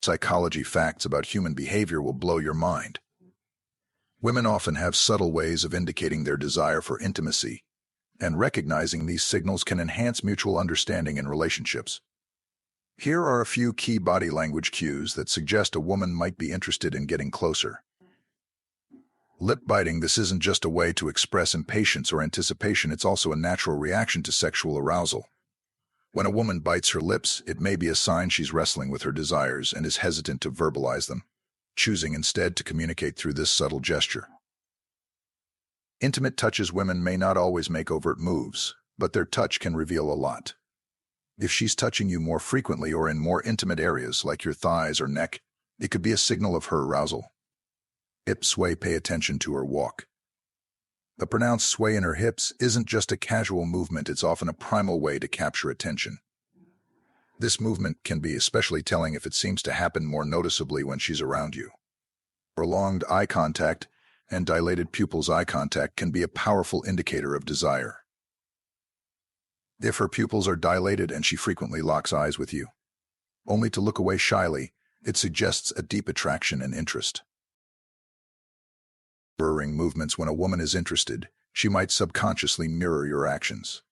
Psychology facts about human behavior will blow your mind. Women often have subtle ways of indicating their desire for intimacy, and recognizing these signals can enhance mutual understanding in relationships. Here are a few key body language cues that suggest a woman might be interested in getting closer. Lip biting. This isn't just a way to express impatience or anticipation, it's also a natural reaction to sexual arousal. When a woman bites her lips, it may be a sign she's wrestling with her desires and is hesitant to verbalize them, choosing instead to communicate through this subtle gesture. Intimate touches. Women may not always make overt moves, but their touch can reveal a lot. If she's touching you more frequently or in more intimate areas like your thighs or neck, it could be a signal of her arousal. Hip sway. Pay attention to her walk. A pronounced sway in her hips isn't just a casual movement, it's often a primal way to capture attention. This movement can be especially telling if it seems to happen more noticeably when she's around you. Prolonged eye contact and dilated pupils. Eye contact can be a powerful indicator of desire. If her pupils are dilated and she frequently locks eyes with you, only to look away shyly, it suggests a deep attraction and interest. Mirroring movements. When a woman is interested, she might subconsciously mirror your actions.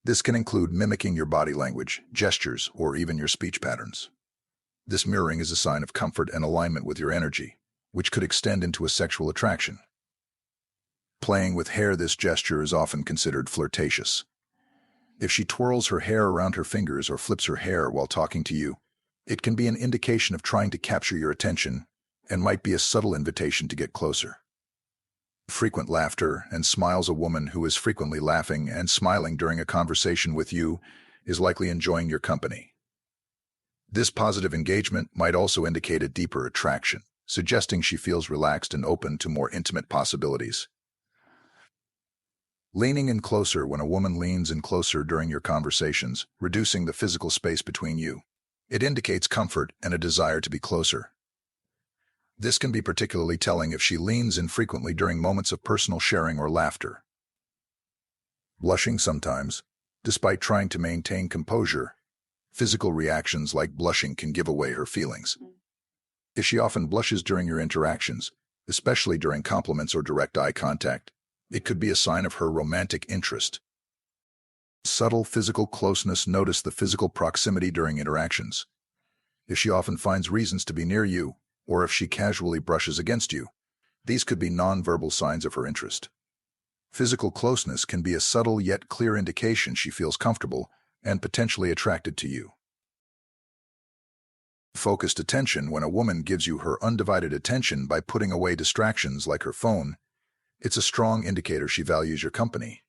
This can include mimicking your body language, gestures, or even your speech patterns. This mirroring is a sign of comfort and alignment with your energy, which could extend into a sexual attraction. Playing with hair. This gesture is often considered flirtatious. If she twirls her hair around her fingers or flips her hair while talking to you, it can be an indication of trying to capture your attention and might be a subtle invitation to get closer. Frequent laughter and smiles. A woman who is frequently laughing and smiling during a conversation with you is likely enjoying your company. This positive engagement might also indicate a deeper attraction, suggesting she feels relaxed and open to more intimate possibilities. Leaning in closer. When a woman leans in closer during your conversations, reducing the physical space between you, it indicates comfort and a desire to be closer. This can be particularly telling if she leans in frequently during moments of personal sharing or laughter. Blushing. Sometimes, despite trying to maintain composure, physical reactions like blushing can give away her feelings. If she often blushes during your interactions, especially during compliments or direct eye contact, it could be a sign of her romantic interest. Subtle physical closeness. Notice the physical proximity during interactions. If she often finds reasons to be near you, or if she casually brushes against you, these could be nonverbal signs of her interest. Physical closeness can be a subtle yet clear indication she feels comfortable and potentially attracted to you. Focused attention. When a woman gives you her undivided attention by putting away distractions like her phone, it's a strong indicator she values your company.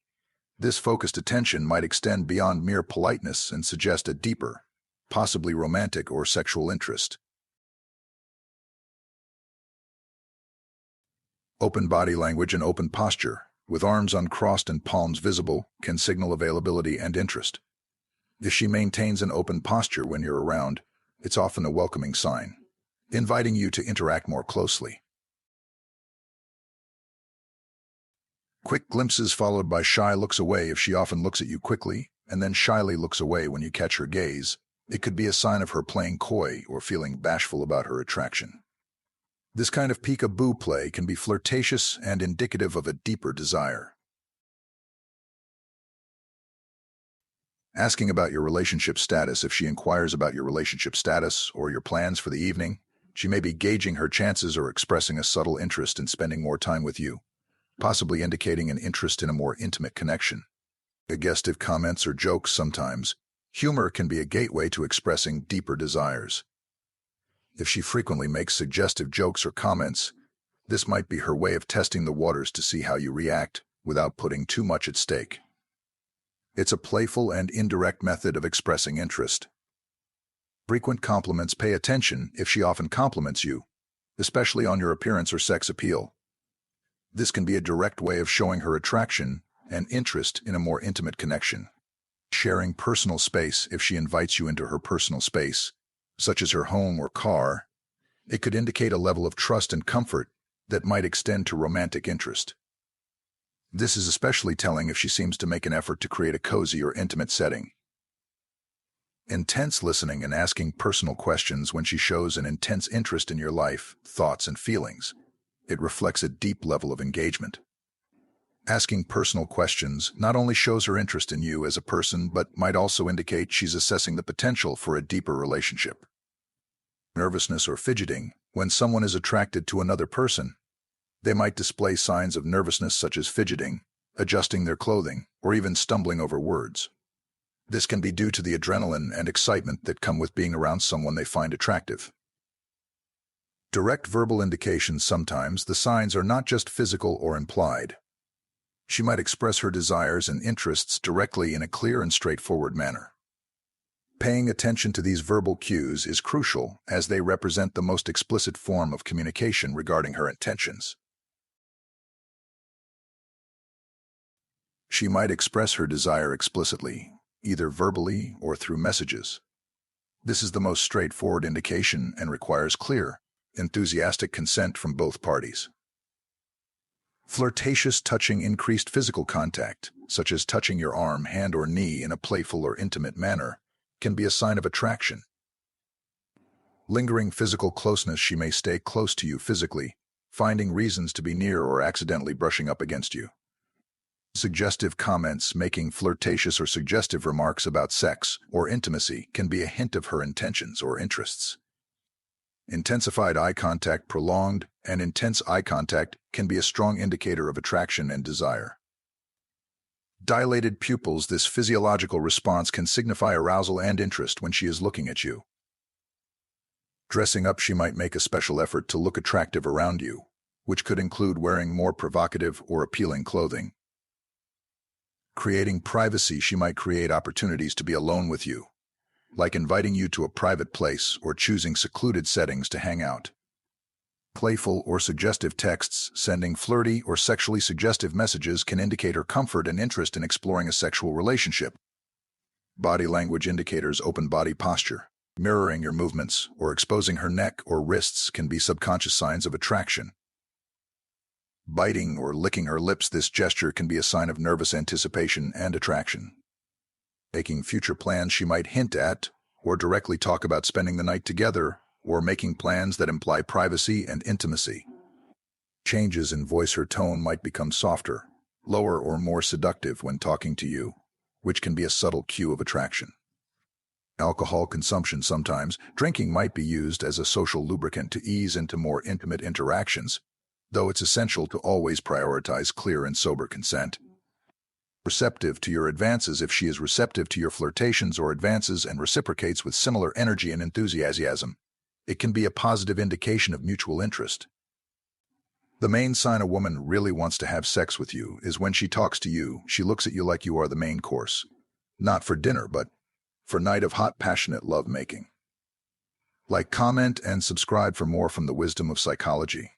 This focused attention might extend beyond mere politeness and suggest a deeper, possibly romantic or sexual interest. Open body language and open posture, with arms uncrossed and palms visible, can signal availability and interest. If she maintains an open posture when you're around, it's often a welcoming sign, inviting you to interact more closely. Quick glimpses followed by shy looks away. If she often looks at you quickly and then shyly looks away when you catch her gaze, it could be a sign of her playing coy or feeling bashful about her attraction. This kind of peek-a-boo play can be flirtatious and indicative of a deeper desire. Asking about your relationship status. If she inquires about your relationship status or your plans for the evening, she may be gauging her chances or expressing a subtle interest in spending more time with you, possibly indicating an interest in a more intimate connection. Suggestive comments or jokes. Sometimes, humor can be a gateway to expressing deeper desires. If she frequently makes suggestive jokes or comments, this might be her way of testing the waters to see how you react without putting too much at stake. It's a playful and indirect method of expressing interest. Frequent compliments. Pay attention if she often compliments you, especially on your appearance or sex appeal. This can be a direct way of showing her attraction and interest in a more intimate connection. Sharing personal space. If she invites you into her personal space, such as her home or car, it could indicate a level of trust and comfort that might extend to romantic interest. This is especially telling if she seems to make an effort to create a cozy or intimate setting. Intense listening and asking personal questions when she shows an intense interest in your life, thoughts, and feelings. It reflects a deep level of engagement. Asking personal questions not only shows her interest in you as a person, but might also indicate she's assessing the potential for a deeper relationship. Nervousness or fidgeting. When someone is attracted to another person, they might display signs of nervousness such as fidgeting, adjusting their clothing, or even stumbling over words. This can be due to the adrenaline and excitement that come with being around someone they find attractive. Direct verbal indications. Sometimes the signs are not just physical or implied. She might express her desires and interests directly in a clear and straightforward manner. Paying attention to these verbal cues is crucial, as they represent the most explicit form of communication regarding her intentions. She might express her desire explicitly, either verbally or through messages. This is the most straightforward indication and requires clear, enthusiastic consent from both parties. Flirtatious touching. Increased physical contact, such as touching your arm, hand, or knee in a playful or intimate manner, can be a sign of attraction. Lingering physical closeness. She may stay close to you physically, finding reasons to be near or accidentally brushing up against you. Suggestive comments. Making flirtatious or suggestive remarks about sex or intimacy can be a hint of her intentions or interests. Intensified eye contact. Prolonged and intense eye contact can be a strong indicator of attraction and desire. Dilated pupils. This physiological response can signify arousal and interest when she is looking at you. Dressing up. She might make a special effort to look attractive around you, which could include wearing more provocative or appealing clothing. Creating privacy. She might create opportunities to be alone with you, like inviting you to a private place or choosing secluded settings to hang out. Playful or suggestive texts. Sending flirty or sexually suggestive messages can indicate her comfort and interest in exploring a sexual relationship. Body language indicators. Open body posture, mirroring your movements, or exposing her neck or wrists can be subconscious signs of attraction. Biting or licking her lips. This gesture can be a sign of nervous anticipation and attraction. Making future plans. She might hint at or directly talk about spending the night together, or making plans that imply privacy and intimacy. Changes in voice. Her tone might become softer, lower, or more seductive when talking to you, which can be a subtle cue of attraction. Alcohol consumption. Sometimes drinking might be used as a social lubricant to ease into more intimate interactions, though it's essential to always prioritize clear and sober consent. Receptive to your advances. If she is receptive to your flirtations or advances and reciprocates with similar energy and enthusiasm, it can be a positive indication of mutual interest. The main sign a woman really wants to have sex with you is when she talks to you. She looks at you like you are the main course, not for dinner, but for night of hot, passionate love-making. Like, comment, and subscribe for more from the wisdom of psychology.